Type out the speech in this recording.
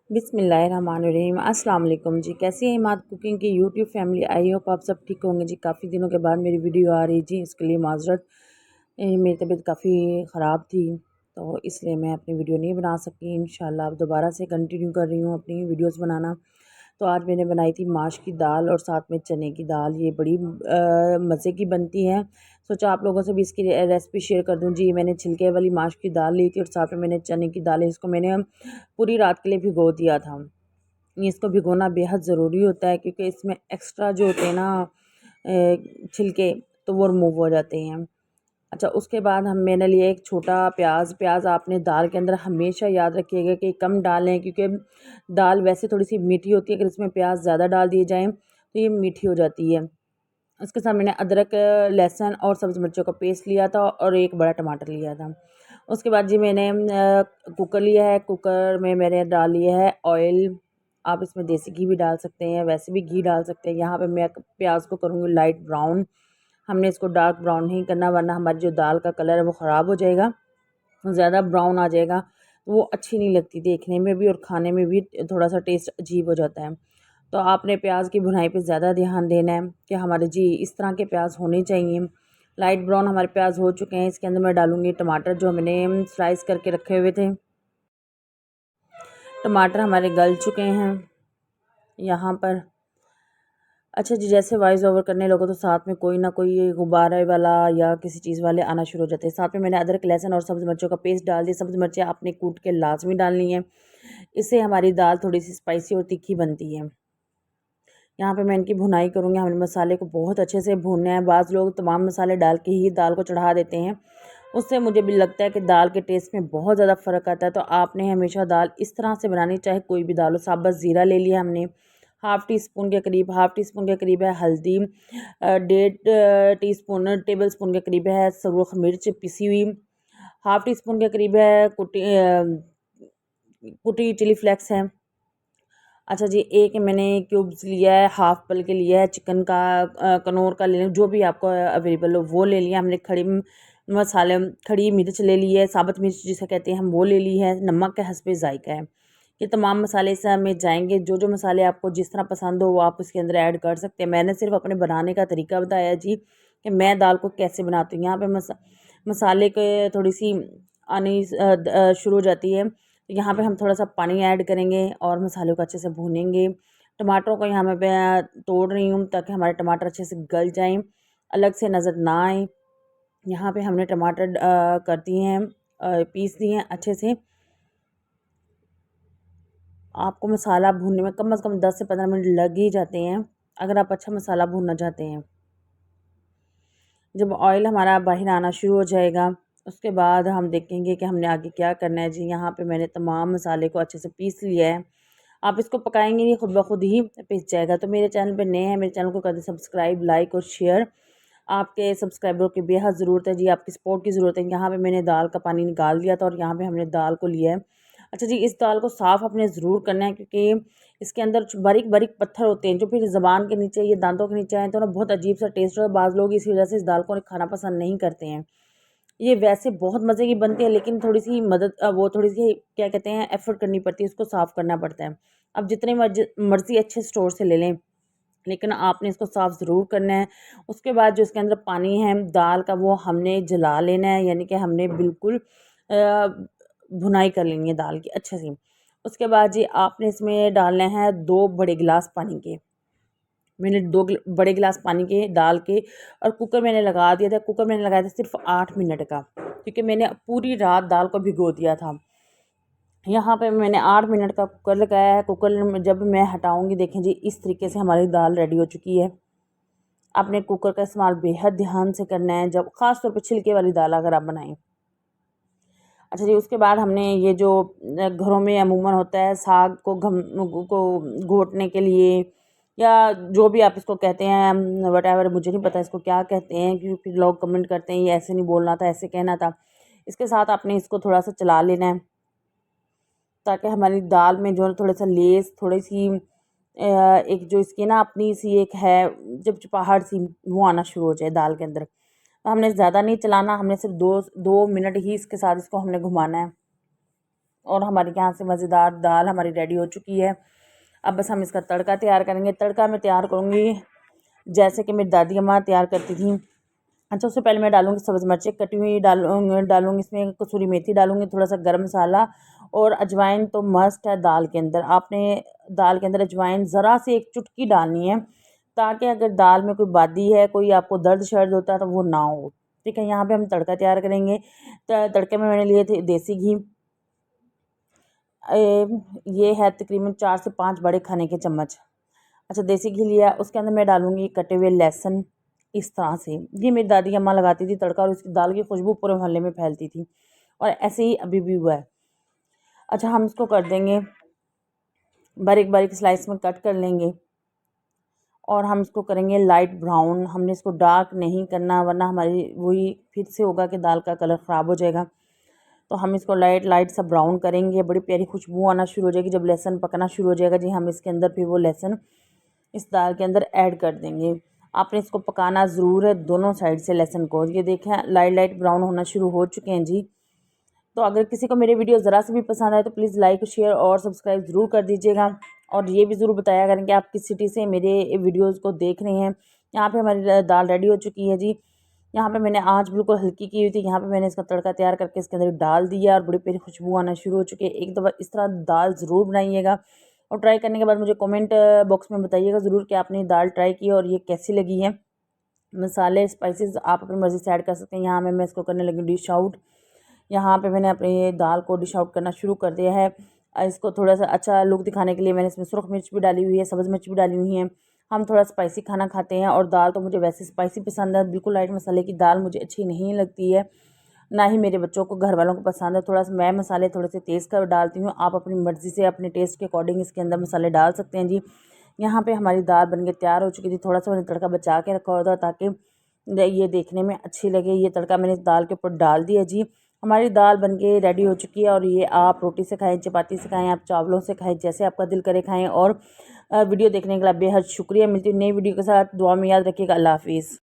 बिस्मिल्लाहिर्रहमानिर्रहीम। अस्सलाम वालेकुम जी। कैसी है इमाद कुकिंग की यूट्यूब फैमिली। आई होप आप सब ठीक होंगे जी। काफ़ी दिनों के बाद मेरी वीडियो आ रही जी, इसके लिए माजरत। मेरी तबीयत काफ़ी ख़राब थी तो इसलिए मैं अपनी वीडियो नहीं बना सकी। इंशाल्लाह अब दोबारा से कंटिन्यू कर रही हूँ अपनी वीडियोस बनाना। तो आज मैंने बनाई थी माश की दाल और साथ में चने की दाल। ये बड़ी मज़े की बनती है। सोचा आप लोगों से भी इसकी रेसिपी शेयर कर दूं जी। मैंने छिलके वाली माश की दाल ली थी और साथ में मैंने चने की दाल है, इसको मैंने पूरी रात के लिए भिगो दिया था। इसको भिगोना बेहद ज़रूरी होता है क्योंकि इसमें एक्स्ट्रा जो होते हैं ना छिलके, तो वो रिमूव हो जाते हैं। अच्छा, उसके बाद मैंने लिया एक छोटा प्याज आपने दाल के अंदर हमेशा याद रखिएगा कि कम डालें, क्योंकि दाल वैसे थोड़ी सी मीठी होती है, अगर इसमें प्याज ज़्यादा डाल दिए जाएँ तो ये मीठी हो जाती है। उसके साथ मैंने अदरक, लहसुन और सब्ज़ मिर्चों का पेस्ट लिया था और एक बड़ा टमाटर लिया था। उसके बाद जी मैंने कुकर लिया है। कुकर में मैंने डाल लिया है ऑयल। आप इसमें देसी घी भी डाल सकते हैं, वैसे भी घी डाल सकते हैं। यहाँ पे मैं प्याज को करूँगी लाइट ब्राउन। हमने इसको डार्क ब्राउन नहीं करना, वरना हमारी जो दाल का कलर है वो ख़राब हो जाएगा। ज़्यादा ब्राउन आ जाएगा तो वो अच्छी नहीं लगती देखने में भी और खाने में भी, थोड़ा सा टेस्ट अजीब हो जाता है। तो आपने प्याज की भुनाई पे ज़्यादा ध्यान देना है कि हमारे जी इस तरह के प्याज होने चाहिए। लाइट ब्राउन हमारे प्याज हो चुके हैं। इसके अंदर मैं डालूँगी टमाटर जो मैंने स्लाइस करके रखे हुए थे। टमाटर हमारे गल चुके हैं यहाँ पर। अच्छा जी, जैसे वॉइस ओवर करने लगो तो साथ में कोई ना कोई गुब्बारे वाला या किसी चीज़ वाले आना शुरू हो जाते हैं। साथ में मैंने अदरक, लहसुन और सब्ज़ मिर्चों का पेस्ट डाल दिया। सब्ज़ मिर्चें आपने कूट के लाजमी डालनी है, इससे हमारी दाल थोड़ी सी स्पाइसी और तीखी बनती है। यहाँ पे मैं इनकी भुनाई करूँगी। हमें मसाले को बहुत अच्छे से भूनना है। बाज़ लोग तमाम मसाले डाल के ही दाल को चढ़ा देते हैं, उससे मुझे भी लगता है कि दाल के टेस्ट में बहुत ज़्यादा फ़र्क आता है। तो आपने हमेशा दाल इस तरह से बनानी, चाहे कोई भी दाल हो। साबुत ज़ीरा ले लिया हमने, हाफ़ टी स्पून के करीब है हल्दी, 1.5 टेबल स्पून के करीब है सुरख मिर्च पिसी हुई, हाफ़ टी स्पून के करीब है कुटी चिली फ्लेक्स है। अच्छा जी, एक मैंने क्यूब्स लिया है, हाफ़ पल के लिया है चिकन का, कनौर का ले लें, जो भी आपको अवेलेबल हो वो ले लिया हमने। मसाले, खड़ी मिर्च ले ली है, साबुत मिर्च जिसे कहते हैं हम, वो ले ली है। नमक के हस्बे ज़ायक़ा है। ये तमाम मसाले इसमें जाएंगे। जो जो मसाले आपको जिस तरह पसंद हो वो आप उसके अंदर ऐड कर सकते हैं। मैंने सिर्फ अपने बनाने का तरीका बताया जी कि मैं दाल को कैसे बनाती हूँ। यहाँ पे मसाले के थोड़ी सी आनी शुरू हो जाती है, तो यहाँ पे हम थोड़ा सा पानी ऐड करेंगे और मसालों को अच्छे से भूनेंगे। टमाटरों को यहाँ मैं तोड़ रही हूँ ताकि हमारे टमाटर अच्छे से गल जाएं, अलग से नज़र ना आए। यहाँ पे हमने टमाटर कर दिए हैं, पीस दिए हैं अच्छे से। आपको मसाला भूनने में कम से कम 10 से 15 मिनट लग ही जाते हैं अगर आप अच्छा मसाला भूनना चाहते हैं। जब ऑयल हमारा बाहर आना शुरू हो जाएगा, उसके बाद हम देखेंगे कि हमने आगे क्या करना है जी। यहाँ पे मैंने तमाम मसाले को अच्छे से पीस लिया है। आप इसको पकाएंगे नहीं, खुद ब खुद ही पिस जाएगा। तो मेरे चैनल पे नए हैं, मेरे चैनल को कर दें सब्सक्राइब, लाइक और शेयर। आपके सब्सक्राइबरों की बेहद ज़रूरत है जी, आपकी सपोर्ट की ज़रूरत है। यहाँ पे मैंने दाल का पानी निकाल दिया था और यहाँ पे हमने दाल को लिया है। अच्छा जी, इस दाल को साफ़ अपने ज़रूर करना है क्योंकि इसके अंदर बारीक बारीक पत्थर होते हैं जो फिर ज़बान के नीचे, ये दांतों के नीचे आए तो ना बहुत अजीब सा टेस्ट होता है। बाज़ लोग इसी वजह से इस दाल को खाना पसंद नहीं करते हैं। ये वैसे बहुत मज़े की बनती है, लेकिन थोड़ी सी वो थोड़ी सी क्या कहते हैं, एफर्ट करनी पड़ती है, उसको साफ़ करना पड़ता है। अब जितने मर्ज़ी अच्छे स्टोर से ले लें, लेकिन आपने इसको साफ़ ज़रूर करना है। उसके बाद जो इसके अंदर पानी है दाल का, वो हमने जला लेना है, यानी कि हमने बिल्कुल भुनाई कर लेनी है दाल की अच्छे से। उसके बाद जी आपने इसमें डालना है 2 बड़े गिलास पानी के। मैंने बड़े गिलास पानी के डाल के और कुकर मैंने लगा दिया था। कुकर मैंने लगाया था सिर्फ 8 मिनट का, क्योंकि मैंने पूरी रात दाल को भिगो दिया था। यहाँ पे मैंने 8 मिनट का कुकर लगाया है। कुकर में जब मैं हटाऊँगी, देखें जी इस तरीके से हमारी दाल रेडी हो चुकी है। आपने कुकर का इस्तेमाल बेहद ध्यान से करना है, जब ख़ास तौर पे छिलके वाली दाल अगर आप बनाएं। अच्छा जी, उसके बाद हमने ये जो घरों में अमूमन होता है साग को घोटने के लिए, या जो भी आप इसको कहते हैं वटएवर, मुझे नहीं पता इसको क्या कहते हैं, क्योंकि फिर लोग कमेंट करते हैं ये ऐसे नहीं बोलना था, ऐसे कहना था। इसके साथ आपने इसको थोड़ा सा चला लेना है ताकि हमारी दाल में जो है थोड़ा सा लेस, थोड़ी सी एक जो इसकी ना अपनी सी एक है जब चिपचिपाहट सी, वो आना शुरू हो जाए दाल के अंदर। तो हमने ज़्यादा नहीं चलाना, हमने सिर्फ 2 मिनट ही इसके साथ इसको हमने घुमाना है। और हमारे यहाँ से मज़ेदार दाल हमारी रेडी हो चुकी है। अब बस हम इसका तड़का तैयार करेंगे। तड़का मैं तैयार करूँगी जैसे कि मेरी दादी अम्मा तैयार करती थी। अच्छा, उससे पहले मैं डालूँगी सब्ज़ मिर्चें कटी हुई, डालूँगी इसमें कसूरी मेथी डालूँगी, थोड़ा सा गरम मसाला और अजवाइन तो मस्ट है दाल के अंदर। आपने दाल के अंदर अजवाइन ज़रा सी एक चुटकी डालनी है, ताकि अगर दाल में कोई बादी है, कोई आपको दर्द शर्द होता है तो वो ना हो। ठीक है, यहाँ पे हम तड़का तैयार करेंगे। तड़के में मैंने लिए थे देसी घी, ये है तकरीबन 4 से 5 बड़े खाने के चम्मच। अच्छा, देसी घी लिया, उसके अंदर मैं डालूँगी कटे हुए लहसुन। इस तरह से ये मेरी दादी अम्मा लगाती थी तड़का, और उसकी दाल की खुशबू पूरे मोहल्ले में फैलती थी, और ऐसे ही अभी भी हुआ है। अच्छा, हम इसको कर देंगे बारीक बारीक स्लाइस में कट कर लेंगे, और हम इसको करेंगे लाइट ब्राउन। हमने इसको डार्क नहीं करना, वरना हमारी वही फिर से होगा कि दाल का कलर ख़राब हो जाएगा। तो हम इसको लाइट लाइट सा ब्राउन करेंगे। बड़ी प्यारी खुशबू आना शुरू हो जाएगी जब लहसुन पकना शुरू हो जाएगा जी। हम इसके अंदर फिर वो लहसुन इस दाल के अंदर ऐड कर देंगे। आपने इसको पकाना ज़रूर है दोनों साइड से लहसुन को। ये देखें लाइट लाइट ब्राउन होना शुरू हो चुके हैं जी। तो अगर किसी को मेरे वीडियो ज़रा से भी पसंद आए तो प्लीज़ लाइक शेयर और सब्सक्राइब ज़रूर कर दीजिएगा, और ये भी ज़रूर बताया करें कि आप किस सिटी से मेरे वीडियोज़ को देख रहे हैं। यहाँ पे हमारी दाल रेडी हो चुकी है जी। यहाँ पे मैंने आँच बिल्कुल हल्की की हुई थी। यहाँ पे मैंने इसका तड़का तैयार करके इसके अंदर डाल दिया, और बड़ी प्यारी खुशबू आना शुरू हो चुकी है। एक दफ़ा इस तरह दाल ज़रूर बनाइएगा, और ट्राई करने के बाद मुझे कमेंट बॉक्स में बताइएगा ज़रूर कि आपने दाल ट्राई की और ये कैसी लगी है। मसाले स्पाइसेस आप अपनी मर्ज़ी से ऐड कर सकते हैं। यहाँ मैं इसको करने लगी डिश आउट। यहाँ पे मैंने अपनी दाल को डिश आउट करना शुरू कर दिया है। इसको थोड़ा सा अच्छा लुक दिखाने के लिए मैंने इसमें सुरख मिर्च भी डाली हुई है, सब्ज़ मिर्च भी डाली हुई है। हम थोड़ा स्पाइसी खाना खाते हैं, और दाल तो मुझे वैसे स्पाइसी पसंद है। बिल्कुल लाइट मसाले की दाल मुझे अच्छी नहीं लगती है, ना ही मेरे बच्चों को, घर वालों को पसंद है। थोड़ा सा मैं मसाले थोड़े से तेज़ कर डालती हूँ। आप अपनी मर्ज़ी से अपने टेस्ट के अकॉर्डिंग इसके अंदर मसाले डाल सकते हैं जी। यहाँ पे हमारी दाल बनके तैयार हो चुकी थी। थोड़ा सा मैंने तड़का बचा के रखा हुआ था ताकि ये देखने में अच्छी लगे। ये तड़का मैंने इस दाल के ऊपर डाल दिया जी। हमारी दाल बनके रेडी हो चुकी है, और ये आप रोटी से खाएं, चपाती से खाएं, आप चावलों से खाएं, जैसे आपका दिल करे खाएं। और वीडियो देखने के लिए बेहद शुक्रिया। मिलती हूँ नई वीडियो के साथ। दुआ में याद रखिएगा। अल्लाह हाफिज़।